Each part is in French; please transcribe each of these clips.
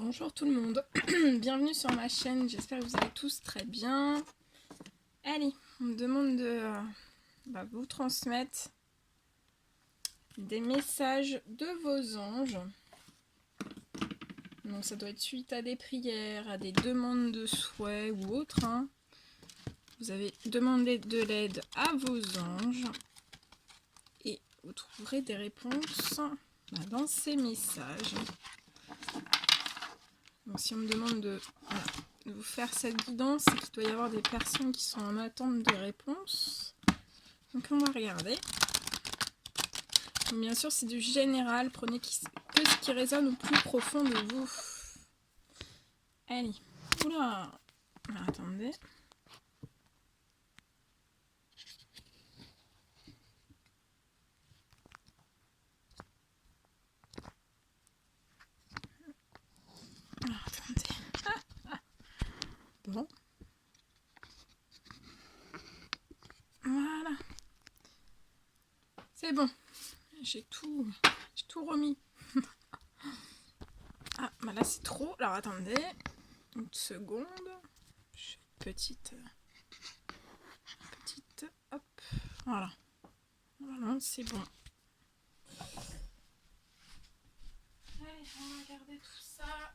Bonjour tout le monde, bienvenue sur ma chaîne, j'espère que vous allez tous très bien. Allez, on me demande de vous transmettre des messages de vos anges. Donc ça doit être suite à des prières, à des demandes de souhaits ou autres. Vous avez demandé de l'aide à vos anges et vous trouverez des réponses dans ces messages. Donc si on me demande de vous faire cette guidance, c'est qu'il doit y avoir des personnes qui sont en attente de réponses. Donc on va regarder. Donc, bien sûr c'est du général, prenez que ce qui résonne au plus profond de vous. Allez, oula, alors, attendez. Alors, attendez. Bon. Voilà. C'est bon. J'ai tout remis. Ah, bah là c'est trop. Alors attendez. Une seconde. Je fais une petite. Hop. Voilà. Voilà, c'est bon. Allez, on va regarder tout ça.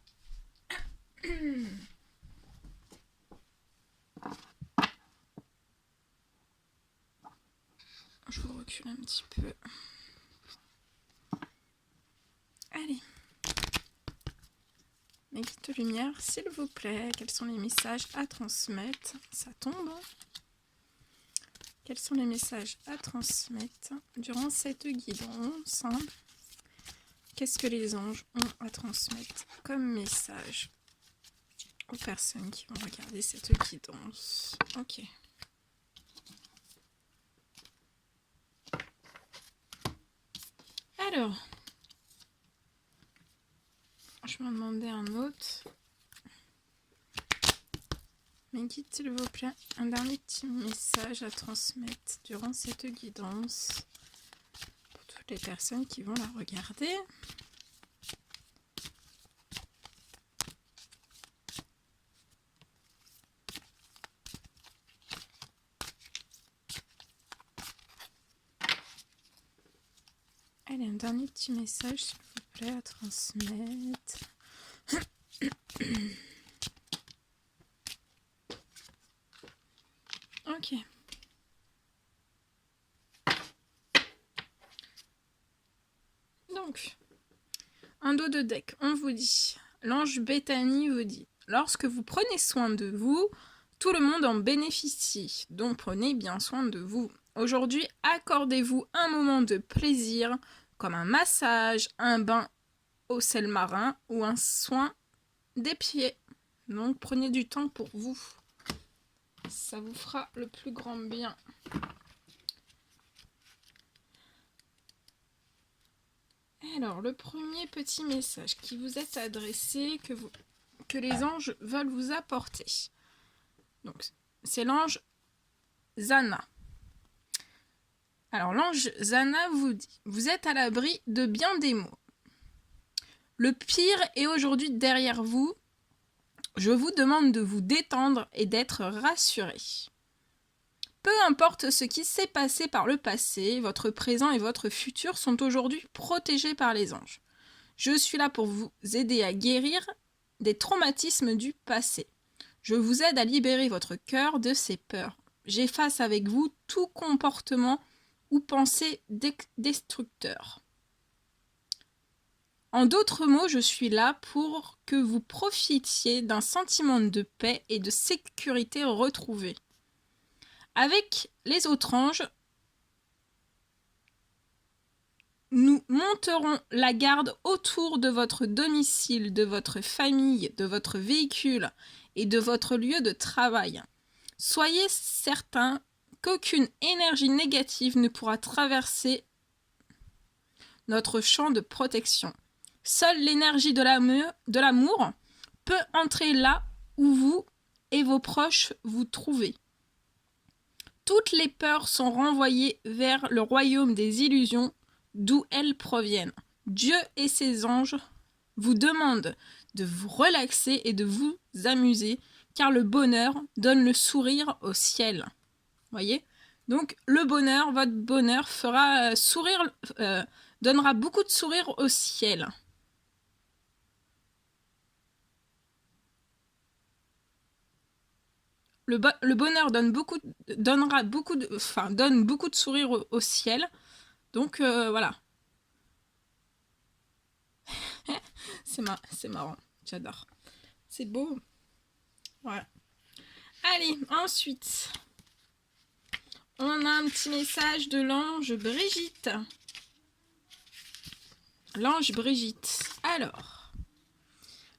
Je vous recule un petit peu. Allez. Mes guides de lumière, s'il vous plaît, quels sont les messages à transmettre? Ça tombe. Quels sont les messages à transmettre durant cette guidance? Qu'est-ce que les anges ont à transmettre comme message aux personnes qui vont regarder cette guidance? Ok. Alors, je m'en demandais un autre. Mes guides, s'il vous plaît, un dernier petit message à transmettre durant cette guidance pour toutes les personnes qui vont la regarder. Allez, un dernier petit message, s'il vous plaît, à transmettre. Ok. Donc, un dos de deck, on vous dit, l'ange Bethany vous dit, lorsque vous prenez soin de vous, tout le monde en bénéficie, donc prenez bien soin de vous. Aujourd'hui, accordez-vous un moment de plaisir, comme un massage, un bain au sel marin ou un soin des pieds. Donc prenez du temps pour vous. Ça vous fera le plus grand bien. Alors, le premier petit message qui vous est adressé, que les anges veulent vous apporter. Donc, c'est l'ange Zana. Alors, l'ange Zana vous dit, vous êtes à l'abri de bien des maux. Le pire est aujourd'hui derrière vous. Je vous demande de vous détendre et d'être rassuré. Peu importe ce qui s'est passé par le passé, votre présent et votre futur sont aujourd'hui protégés par les anges. Je suis là pour vous aider à guérir des traumatismes du passé. Je vous aide à libérer votre cœur de ses peurs. J'efface avec vous tout comportement ou pensée destructeur. En d'autres mots, je suis là pour que vous profitiez d'un sentiment de paix et de sécurité retrouvé. Avec les autres anges, nous monterons la garde autour de votre domicile, de votre famille, de votre véhicule et de votre lieu de travail. Soyez certains qu'aucune énergie négative ne pourra traverser notre champ de protection. Seule l'énergie de l'amour peut entrer là où vous et vos proches vous trouvez. Toutes les peurs sont renvoyées vers le royaume des illusions d'où elles proviennent. Dieu et ses anges vous demande de vous relaxer et de vous amuser, car le bonheur donne le sourire au ciel. Voyez ? Donc le bonheur, votre bonheur fera donnera beaucoup de sourire au ciel. Le bonheur donne beaucoup de sourire au ciel. Donc voilà. C'est marrant, j'adore. C'est beau. Voilà. Allez, ensuite, on a un petit message de l'ange Brigitte. L'ange Brigitte. Alors,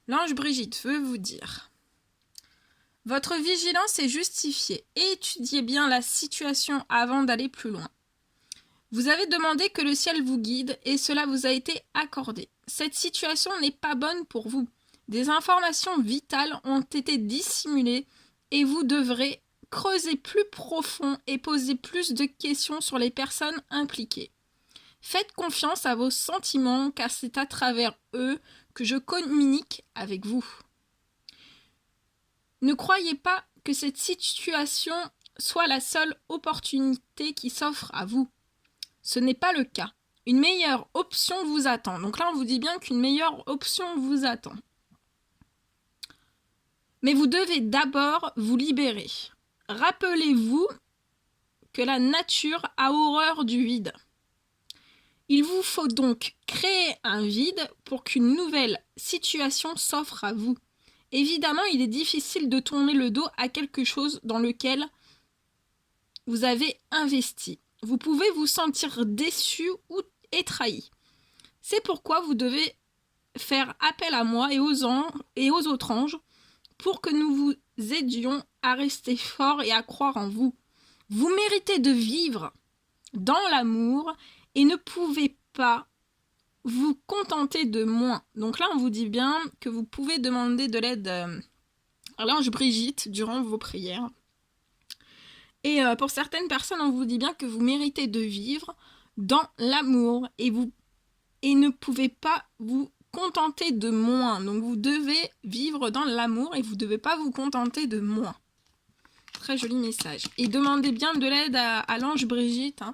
l'ange Brigitte veut vous dire: votre vigilance est justifiée. Étudiez bien la situation avant d'aller plus loin. Vous avez demandé que le ciel vous guide et cela vous a été accordé. Cette situation n'est pas bonne pour vous. Des informations vitales ont été dissimulées et vous devrez creuser plus profond et poser plus de questions sur les personnes impliquées. Faites confiance à vos sentiments car c'est à travers eux que je communique avec vous. Ne croyez pas que cette situation soit la seule opportunité qui s'offre à vous. Ce n'est pas le cas. Une meilleure option vous attend. Donc là, on vous dit bien qu'une meilleure option vous attend. Mais vous devez d'abord vous libérer. Rappelez-vous que la nature a horreur du vide. Il vous faut donc créer un vide pour qu'une nouvelle situation s'offre à vous. Évidemment, il est difficile de tourner le dos à quelque chose dans lequel vous avez investi. Vous pouvez vous sentir déçu et trahi. C'est pourquoi vous devez faire appel à moi et aux autres anges pour que nous vous aidions à rester forts et à croire en vous. Vous méritez de vivre dans l'amour et ne pouvez pas vous contenter de moins. Donc là, on vous dit bien que vous pouvez demander de l'aide à l'ange Brigitte durant vos prières. Et pour certaines personnes, on vous dit bien que vous méritez de vivre dans l'amour et ne pouvez pas vous contenter de moins. Donc vous devez vivre dans l'amour et vous ne devez pas vous contenter de moins. Très joli message. Et demandez bien de l'aide à l'ange Brigitte,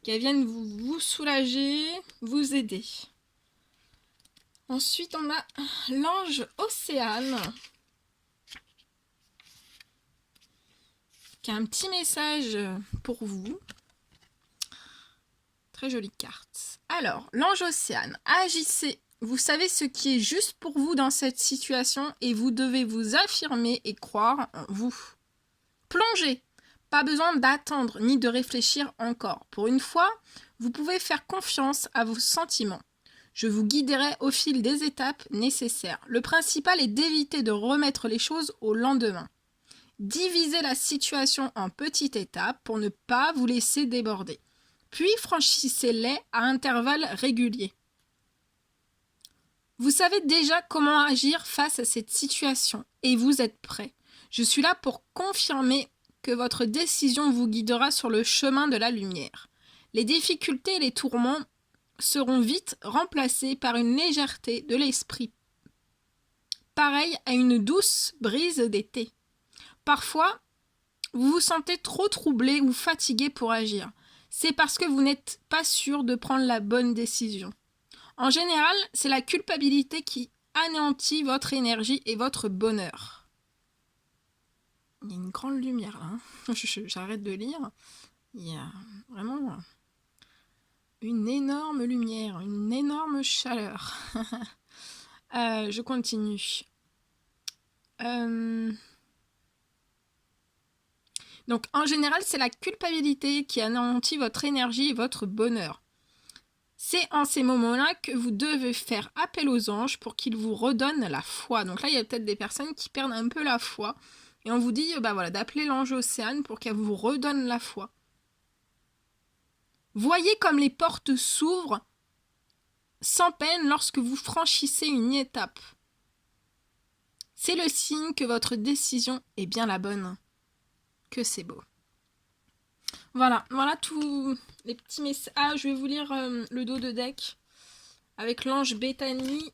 qu'elle vienne vous soulager, vous aider. Ensuite, on a l'ange Océane, qui a un petit message pour vous. Très jolie carte. Alors, l'ange Océane, agissez. Vous savez ce qui est juste pour vous dans cette situation et vous devez vous affirmer et croire en vous. Plongez. Pas besoin d'attendre ni de réfléchir encore. Pour une fois, vous pouvez faire confiance à vos sentiments. Je vous guiderai au fil des étapes nécessaires. Le principal est d'éviter de remettre les choses au lendemain. Divisez la situation en petites étapes pour ne pas vous laisser déborder. Puis franchissez-les à intervalles réguliers. Vous savez déjà comment agir face à cette situation et vous êtes prêt. Je suis là pour confirmer que votre décision vous guidera sur le chemin de la lumière. Les difficultés et les tourments seront vite remplacés par une légèreté de l'esprit, pareille à une douce brise d'été. Parfois, vous vous sentez trop troublé ou fatigué pour agir. C'est parce que vous n'êtes pas sûr de prendre la bonne décision. En général, c'est la culpabilité qui anéantit votre énergie et votre bonheur. Il y a une grande lumière là. J'arrête de lire. Il y a vraiment une énorme lumière, une énorme chaleur. Je continue. Donc, en général, c'est la culpabilité qui anéantit votre énergie et votre bonheur. C'est en ces moments-là que vous devez faire appel aux anges pour qu'ils vous redonnent la foi. Donc là, il y a peut-être des personnes qui perdent un peu la foi. Et on vous dit d'appeler l'ange Océane pour qu'elle vous redonne la foi. Voyez comme les portes s'ouvrent sans peine lorsque vous franchissez une étape. C'est le signe que votre décision est bien la bonne. Que c'est beau. Voilà tous les petits messages. Ah, je vais vous lire le dos de deck avec l'ange Bethany.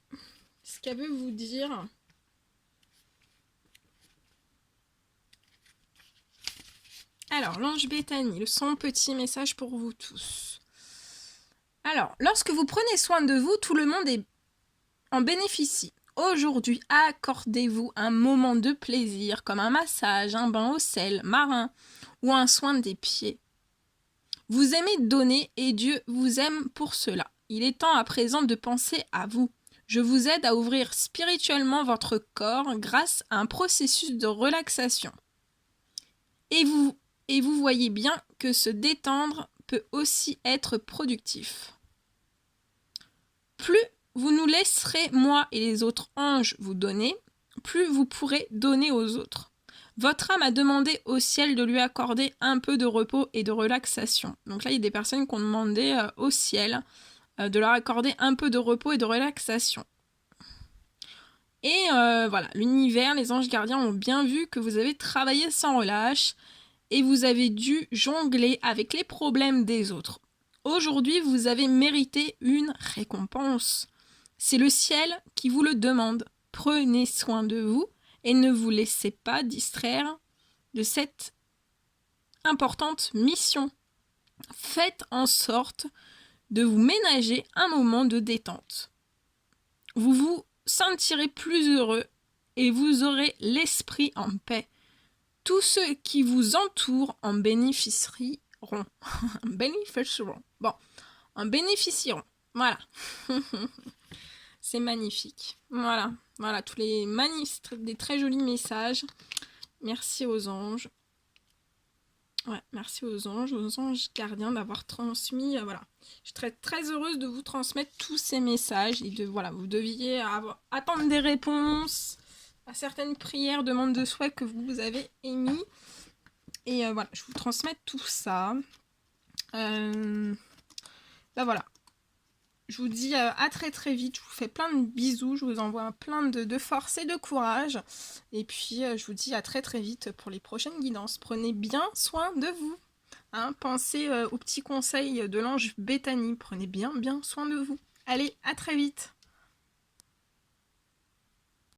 ce qu'elle veut vous dire. Alors, l'ange Béthanie, son petit message pour vous tous. Alors, lorsque vous prenez soin de vous, tout le monde en bénéficie. Aujourd'hui, accordez-vous un moment de plaisir comme un massage, un bain au sel marin ou un soin des pieds. Vous aimez donner et Dieu vous aime pour cela. Il est temps à présent de penser à vous. Je vous aide à ouvrir spirituellement votre corps grâce à un processus de relaxation. Et vous voyez bien que se détendre peut aussi être productif. Plus vous nous laisserez, moi et les autres anges, vous donner, plus vous pourrez donner aux autres. Votre âme a demandé au ciel de lui accorder un peu de repos et de relaxation. Donc là, il y a des personnes qui ont demandé au ciel de leur accorder un peu de repos et de relaxation. Et voilà, l'univers, les anges gardiens ont bien vu que vous avez travaillé sans relâche et vous avez dû jongler avec les problèmes des autres. Aujourd'hui, vous avez mérité une récompense. C'est le ciel qui vous le demande. Prenez soin de vous et ne vous laissez pas distraire de cette importante mission. Faites en sorte de vous ménager un moment de détente. Vous vous sentirez plus heureux et vous aurez l'esprit en paix. Tous ceux qui vous entourent en bénéficieront. En bénéficieront. Voilà. C'est magnifique. Voilà, tous les des très jolis messages. Merci aux anges. Ouais, merci aux anges gardiens d'avoir transmis. Voilà. Je suis très, très heureuse de vous transmettre tous ces messages et vous deviez attendre des réponses à certaines prières, demandes de souhait que vous avez émis. Et voilà, je vous transmets tout ça. Voilà. Je vous dis à très très vite. Je vous fais plein de bisous. Je vous envoie plein de force et de courage. Et puis, je vous dis à très très vite pour les prochaines guidances. Prenez bien soin de vous. Pensez aux petits conseils de l'ange Béthanie. Prenez bien soin de vous. Allez, à très vite.